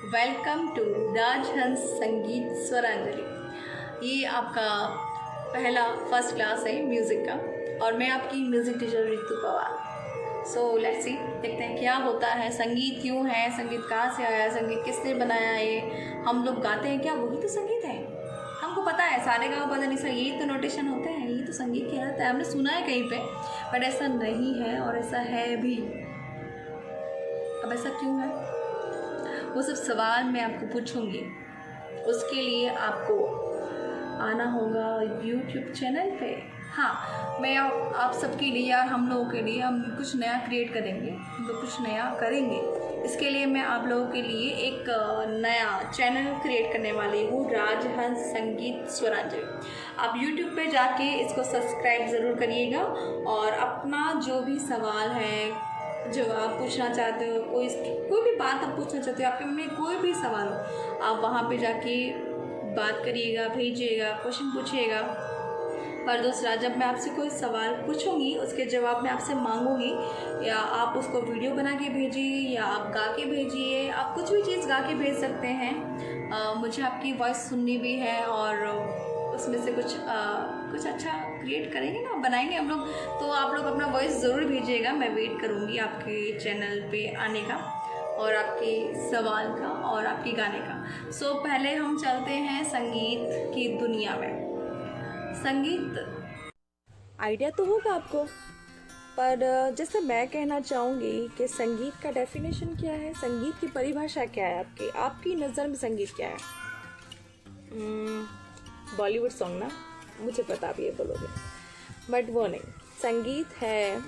Welcome to राजहंस संगीत स्वरांजलि। ये आपका फर्स्ट क्लास है म्यूज़िक का और मैं आपकी music teacher Ritu Pawar. So let's see, देखते हैं क्या होता है, संगीत क्यों है, संगीत कहाँ से आया, संगीत किसने बनाया, ये हम लोग गाते हैं क्या, वही तो संगीत है। हमको पता है सारे गाँव पता नहीं सर, यही तो नोटेशन होते हैं, यही तो संगीत कहलाता है, हमने सुना है कहीं पे, बट ऐसा नहीं है और ऐसा है भी। अब ऐसा क्यों है, वो सब सवाल मैं आपको पूछूंगी। उसके लिए आपको आना होगा YouTube चैनल पे। हाँ, मैं आप सबके लिए या हम लोगों के लिए हम कुछ नया क्रिएट करेंगे, हम लोग कुछ नया करेंगे। इसके लिए मैं आप लोगों के लिए एक नया चैनल क्रिएट करने वाली हूँ, राजहंस संगीत स्वरांजलि। आप YouTube पे जाके इसको सब्सक्राइब ज़रूर करिएगा और अपना जो भी सवाल है, जो आप पूछना चाहते हो, कोई भी बात आप पूछना चाहते हो, आपके मन में कोई भी सवाल हो, आप वहाँ पे जाके बात करिएगा, भेजिएगा, क्वेश्चन पूछिएगा। और दूसरा, जब मैं आपसे कोई सवाल पूछूंगी उसके जवाब मैं आपसे मांगूंगी, या आप उसको वीडियो बना के भेजिए या आप गा के भेजिए, आप कुछ भी चीज़ गा के भेज सकते हैं। मुझे आपकी वॉइस सुननी भी है और उसमें से कुछ अच्छा क्रिएट करेंगे ना, बनाएंगे हम लोग, तो आप लोग अपना वॉइस ज़रूर भेजिएगा। मैं वेट करूँगी आपके चैनल पे आने का और आपके सवाल का और आपके गाने का। सो पहले हम चलते हैं संगीत की दुनिया में। संगीत आइडिया तो होगा आपको, पर जैसे मैं कहना चाहूँगी कि संगीत का डेफिनेशन क्या है, संगीत की परिभाषा क्या है, आपकी नज़र में संगीत क्या है। बॉलीवुड सॉन्ग ना, मुझे पता भी ये बोलोगे, बट वो नहीं। संगीत है,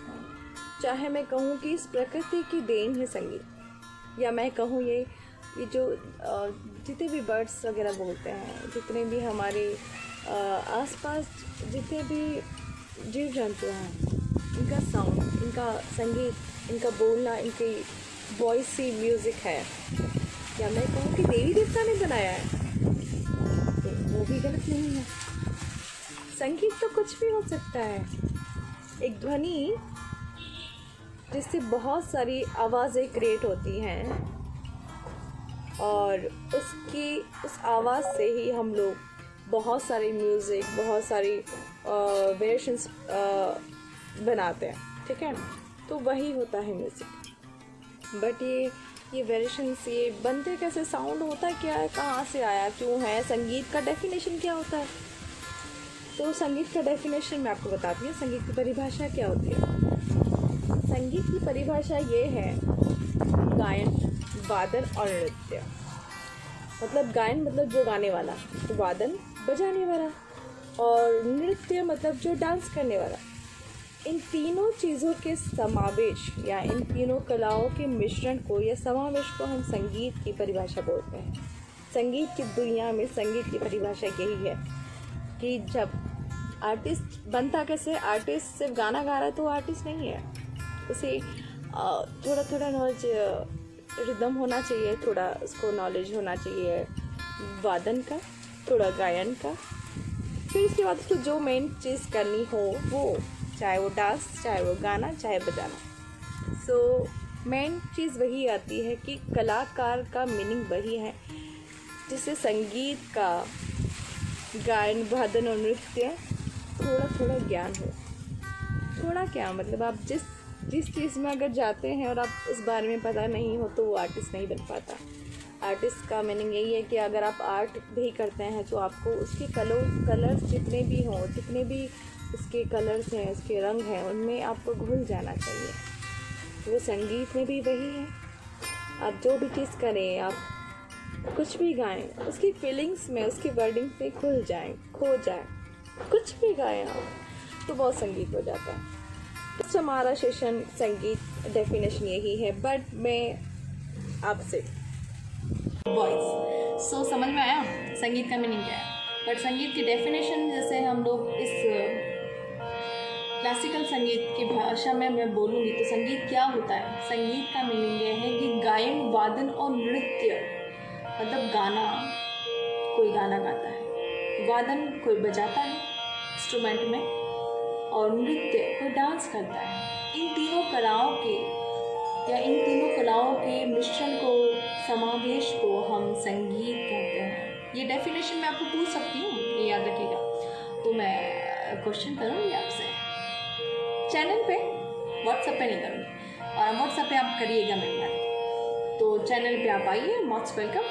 चाहे मैं कहूँ कि इस प्रकृति की देन है संगीत, या मैं कहूँ ये जो जितने भी बर्ड्स वगैरह बोलते हैं, जितने भी हमारे आसपास जितने भी जीव जंतु हैं, इनका साउंड, इनका संगीत, इनका बोलना, इनकी वॉइस ही म्यूज़िक है। या मैं कहूँ कि देवी देवता ने बनाया है, तो वो भी गलत नहीं है। संगीत तो कुछ भी हो सकता है, एक ध्वनि जिससे बहुत सारी आवाज़ें क्रिएट होती हैं और उस आवाज़ से ही हम लोग बहुत सारी म्यूज़िक, बहुत सारी वेरिएशंस बनाते हैं, ठीक है। तो वही होता है म्यूज़िक। बट ये वेरिएशंस, ये बनते कैसे, साउंड होता क्या है, कहाँ से आया, क्यों है, संगीत का डेफिनेशन क्या होता है। तो संगीत का डेफिनेशन मैं आपको बताती हूँ, संगीत की परिभाषा क्या होती है। संगीत की परिभाषा ये है, गायन, वादन और नृत्य। मतलब गायन मतलब जो गाने वाला, तो वादन बजाने वाला, और नृत्य मतलब जो डांस करने वाला। इन तीनों चीज़ों के समावेश या इन तीनों कलाओं के मिश्रण को या समावेश को हम संगीत की परिभाषा बोलते हैं। संगीत की दुनिया में संगीत की परिभाषा यही है कि जब आर्टिस्ट बनता कैसे, आर्टिस्ट सिर्फ गाना गा रहा है तो आर्टिस्ट नहीं है, उसे थोड़ा थोड़ा नॉलेज, रिदम होना चाहिए, थोड़ा उसको नॉलेज होना चाहिए वादन का, थोड़ा गायन का, फिर उसके बाद उसको जो मेन चीज़ करनी हो वो, चाहे वो डांस, चाहे वो गाना, चाहे बजाना। सो मेन चीज़ वही आती है कि कलाकार का मीनिंग वही है, जिससे संगीत का, गायन, वादन और नृत्य थोड़ा थोड़ा ज्ञान हो। थोड़ा क्या मतलब, आप जिस चीज़ में अगर जाते हैं और आप उस बारे में पता नहीं हो तो वो आर्टिस्ट नहीं बन पाता। आर्टिस्ट का मीनिंग यही है कि अगर आप आर्ट भी करते हैं तो आपको उसके कलर्स जितने भी हों, जितने भी उसके कलर्स हैं, उसके रंग हैं, उनमें आपको घुल जाना चाहिए। तो वो संगीत में भी वही है। आप जो भी चीज़ करें, आप कुछ भी गाएं, उसकी फीलिंग्स में, उसकी वर्डिंग में खुल जाएं, खो जाएं, कुछ भी गाएं आप, तो बहुत संगीत हो जाता है। तो हमारा सेशन संगीत डेफिनेशन यही है, बट मैं आपसे वॉइस समझ में आया संगीत का मीनिंग क्या है। बट संगीत की डेफिनेशन, जैसे हम लोग इस क्लासिकल संगीत की भाषा में मैं बोलूँगी तो संगीत क्या होता है, संगीत का मीनिंग यह है कि गायन, वादन और नृत्य। मतलब गाना, कोई गाना गाता है, वादन कोई बजाता है इंस्ट्रूमेंट में, और नृत्य कोई डांस करता है। इन तीनों कलाओं के मिश्रण को समावेश को हम संगीत कहते हैं। ये डेफिनेशन मैं आपको पूछ सकती हूँ, ये याद रखिएगा। तो मैं क्वेश्चन करूँगी आपसे चैनल पे, व्हाट्सएप पे नहीं करूँगी, और व्हाट्सएप पे आप करिएगा मेरे बात। तो चैनल पे आप आइए, मोस्ट वेलकम।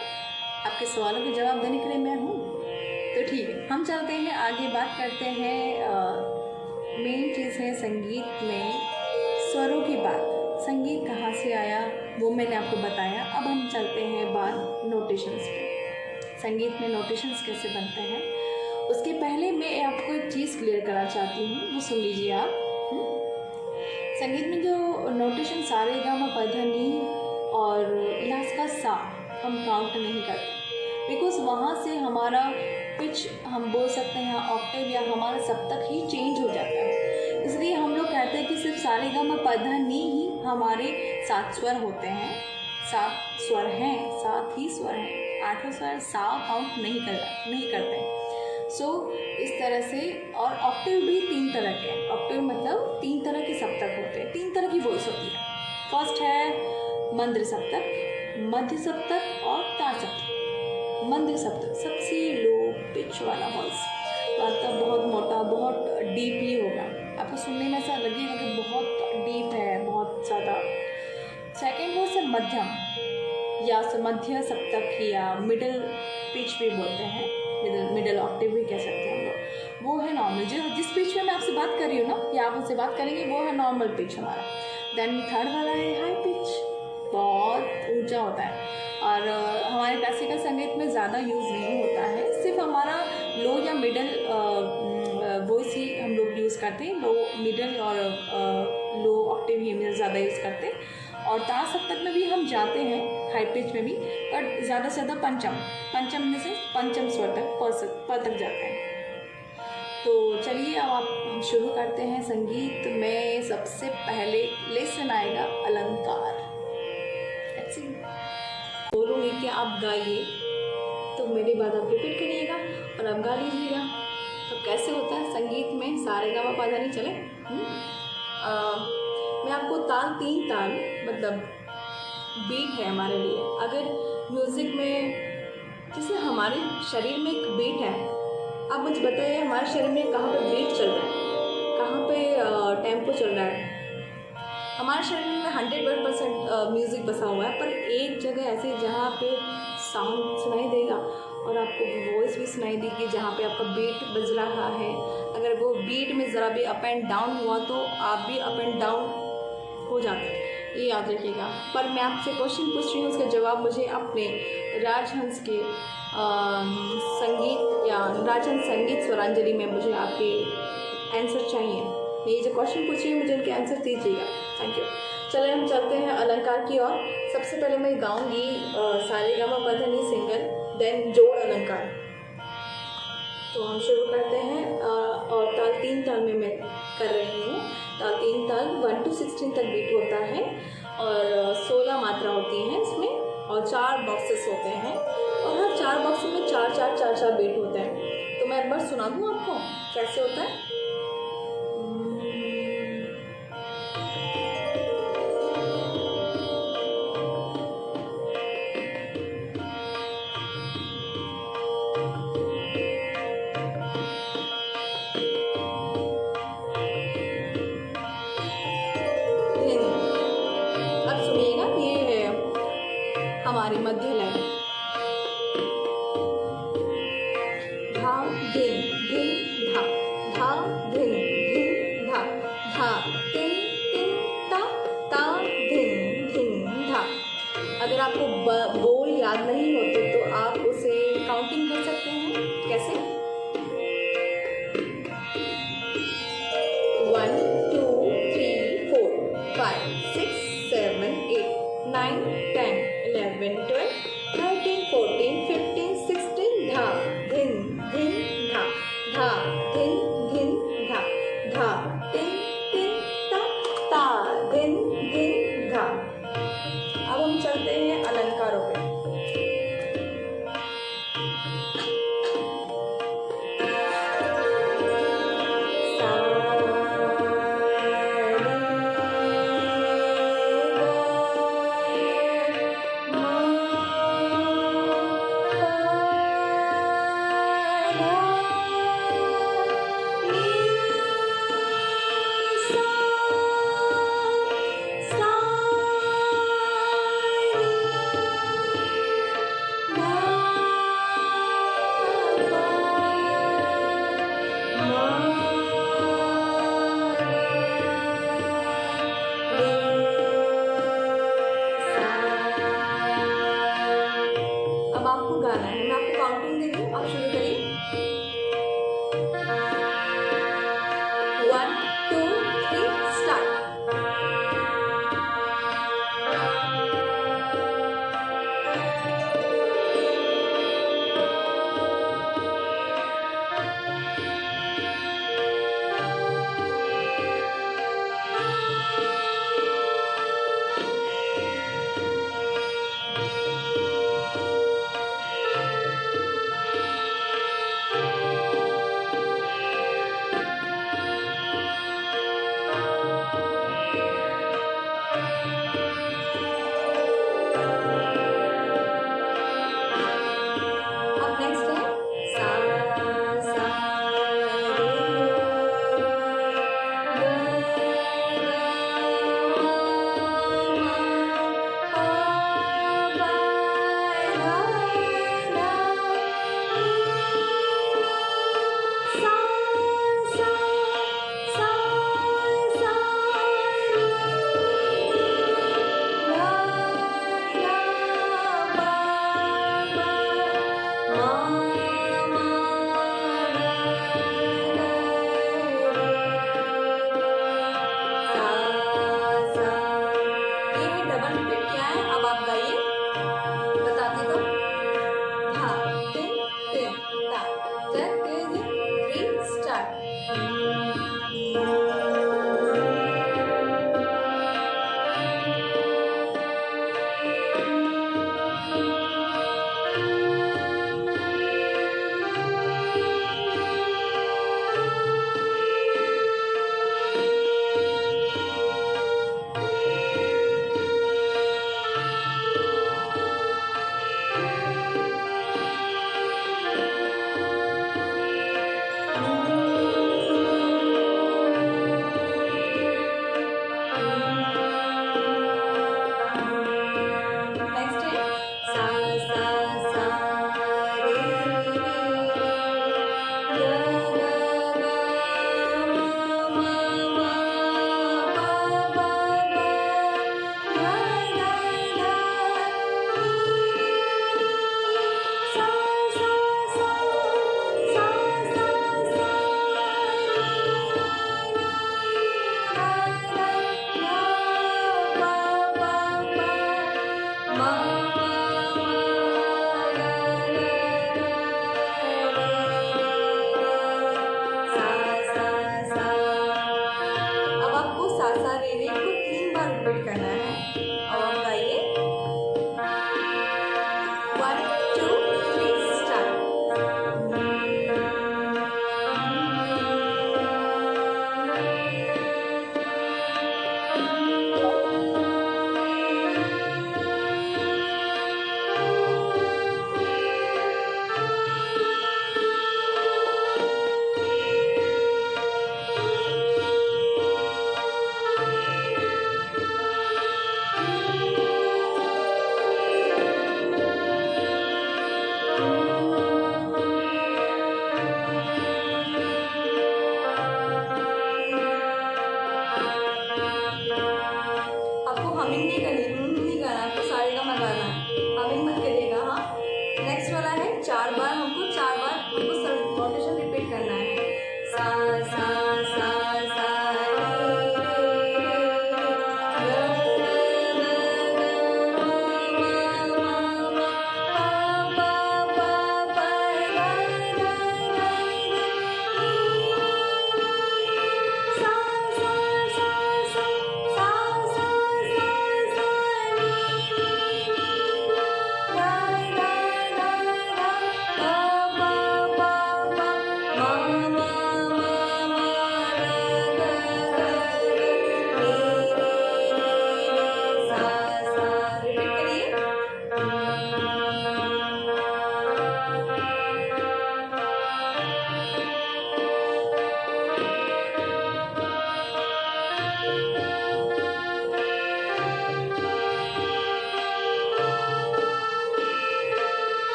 आपके सवालों के जवाब देने के लिए मैं हूँ। तो ठीक है, हम चलते हैं आगे, बात करते हैं। मेन चीज़ है संगीत में स्वरों की बात। संगीत कहाँ से आया वो मैंने आपको बताया। अब हम चलते हैं बात नोटेशंस पे। संगीत में नोटेशंस कैसे बनते हैं, उसके पहले मैं आपको एक चीज़ क्लियर करना चाहती हूँ, वो सुन लीजिए आप। संगीत में जो नोटेशन सा रे गा मा पा धा नी और लास्ट का सा हम काउंट नहीं करते, बिकॉज वहाँ से हमारा पिच, हम बोल सकते हैं ऑक्टेव या हमारा सप्तक ही चेंज हो जाता है। इसलिए हम लोग कहते हैं कि सिर्फ सा रे गा मा पा धा नी ही हमारे 7 स्वर होते हैं। 7 स्वर हैं, 7 ही स्वर हैं, 8वां स्वर सा काउंट नहीं करते। सो इस तरह से। और ऑक्टेव भी 3 तरह के हैं। ऑक्टेव मतलब 3 तरह के सप्तक होते हैं, 3 तरह की वॉइस होती है। फर्स्ट है मंद्र सप्तक, मध्य सप्तक और तार सप्तक। मंद्र सप्तक सबसे लो पिच वाला वॉइस, मतलब बहुत मोटा, बहुत डीप ही होगा। आपको सुनने में ऐसा लगेगा कि बहुत डीप है, बहुत ज़्यादा। सेकेंड वॉइस है मध्यम या मध्य सप्तक या मिडल पिच भी बोलते हैं, मिडल ऑक्टेव भी कह सकते हैं हम लोग। वो है नॉर्मल, जिस पिच में मैं आपसे बात कर रही हूँ ना, या आप उनसे बात करेंगे, वो है नॉर्मल पिच हमारा। देन थर्ड वाला है हाई पिच, बहुत ऊंचा होता है, और हमारे क्लासिकल संगीत में ज़्यादा यूज़ नहीं होता है। सिर्फ हमारा लो या मिडल वॉइस ही हम लोग यूज़ करते हैं। लो, मिडल और लो ऑक्टेव ही हम ज़्यादा यूज़ करते हैं। और तार सप्तक में भी हम जाते हैं, हाई पिच में भी, पर ज़्यादा से ज़्यादा पंचम में से पंचम स्वर तक, प तक जाते हैं। तो चलिए अब हम शुरू करते हैं। संगीत में सबसे पहले लेसन आएगा अलंकार। बोलूँगी कि आप गाइए, तो मेरी बात आप रिपीट करिएगा और आप गा लीजिएगा। तो कैसे होता है संगीत में सा रे गा मा पा धा नी, चले। मैं आपको ताल, 3 ताल मतलब बीट है हमारे लिए। अगर म्यूज़िक में जैसे हमारे शरीर में एक बीट है, आप मुझे बताइए हमारे शरीर में कहाँ पे बीट चल रहा है, कहाँ पे टेम्पो चल रहा है। हमारे शरीर में 100% म्यूज़िक बसा हुआ है, पर एक जगह ऐसी जहाँ पे साउंड सुनाई देगा और आपको वॉइस भी सुनाई देगी, जहाँ पे आपका बीट बज रहा है। अगर वो बीट में ज़रा भी अप एंड डाउन हुआ तो आप भी अप एंड डाउन हो जाते हैं, ये याद रखिएगा। पर मैं आपसे क्वेश्चन पूछ रही हूँ, उसका जवाब मुझे अपने राजहंस के संगीत या राजहंस संगीत स्वरांजलि में मुझे आपके आंसर चाहिए। ये जो क्वेश्चन पूछ रही हूँ, मुझे उनके आंसर दीजिएगा। Thank you. चलिए हम चलते हैं अलंकार की ओर। सबसे पहले मैं गाऊंगी सा रे गा मा पा धा नी सिंगल, देन जोड़ अलंकार। तो हम शुरू करते हैं। और ताल 3 ताल में मैं कर रही हूँ। ताल 3 ताल 1 to 16 तक बीट होता है और 16 मात्रा होती हैं इसमें, और 4 बॉक्सेस होते हैं, और हर 4 बॉक्स में 4 बीट होते हैं। तो मैं एक बार सुना दूँ आपको कैसे होता है। हमारी मध्य लय धा धिन धिन धा, धा धिन धिन धा, धा तिन तिन ता, ता धिन धिन धा। अगर आपको बोल याद नहीं होते तो आप उसे काउंटिंग कर सकते हैं। कैसे? 1 2 3 4 5 6 7 8 9 10 11 12 13 14 15 16 धा धिन धिन धा, धा धिन धिन धा, धा तिन तिन ता, ता धिन धिन धा। अब हम चलते हैं अलंकारों पे। सा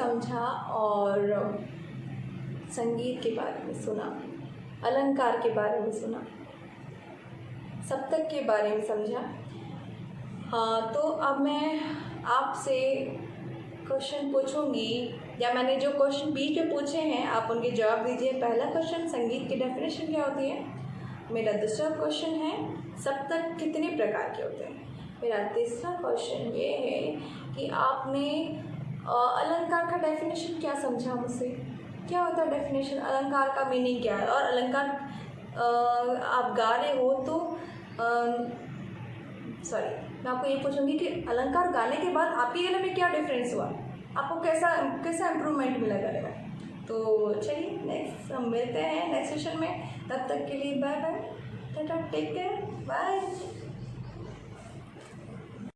समझा और संगीत के बारे में सुना, अलंकार के बारे में सुना, सप्तक के बारे में समझा। हाँ, तो अब मैं आपसे क्वेश्चन पूछूंगी, या मैंने जो क्वेश्चन बीच में पूछे हैं आप उनके जवाब दीजिए। पहला क्वेश्चन, संगीत की डेफिनेशन क्या होती है। मेरा दूसरा क्वेश्चन है, सप्तक कितने प्रकार के होते हैं। मेरा तीसरा क्वेश्चन ये है कि आपने अलंकार का डेफिनेशन क्या समझा मुझसे, क्या होता है डेफिनेशन, अलंकार का मीनिंग क्या है। और अलंकार आप गा रहे हो तो मैं आपको ये पूछूंगी कि अलंकार गाने के बाद आपके गले में क्या डिफरेंस हुआ, आपको कैसा इम्प्रूवमेंट मिला गले में। तो चलिए नेक्स्ट हम मिलते हैं नेक्स्ट सेशन में, तब तक के लिए bye bye, tata, take care, bye.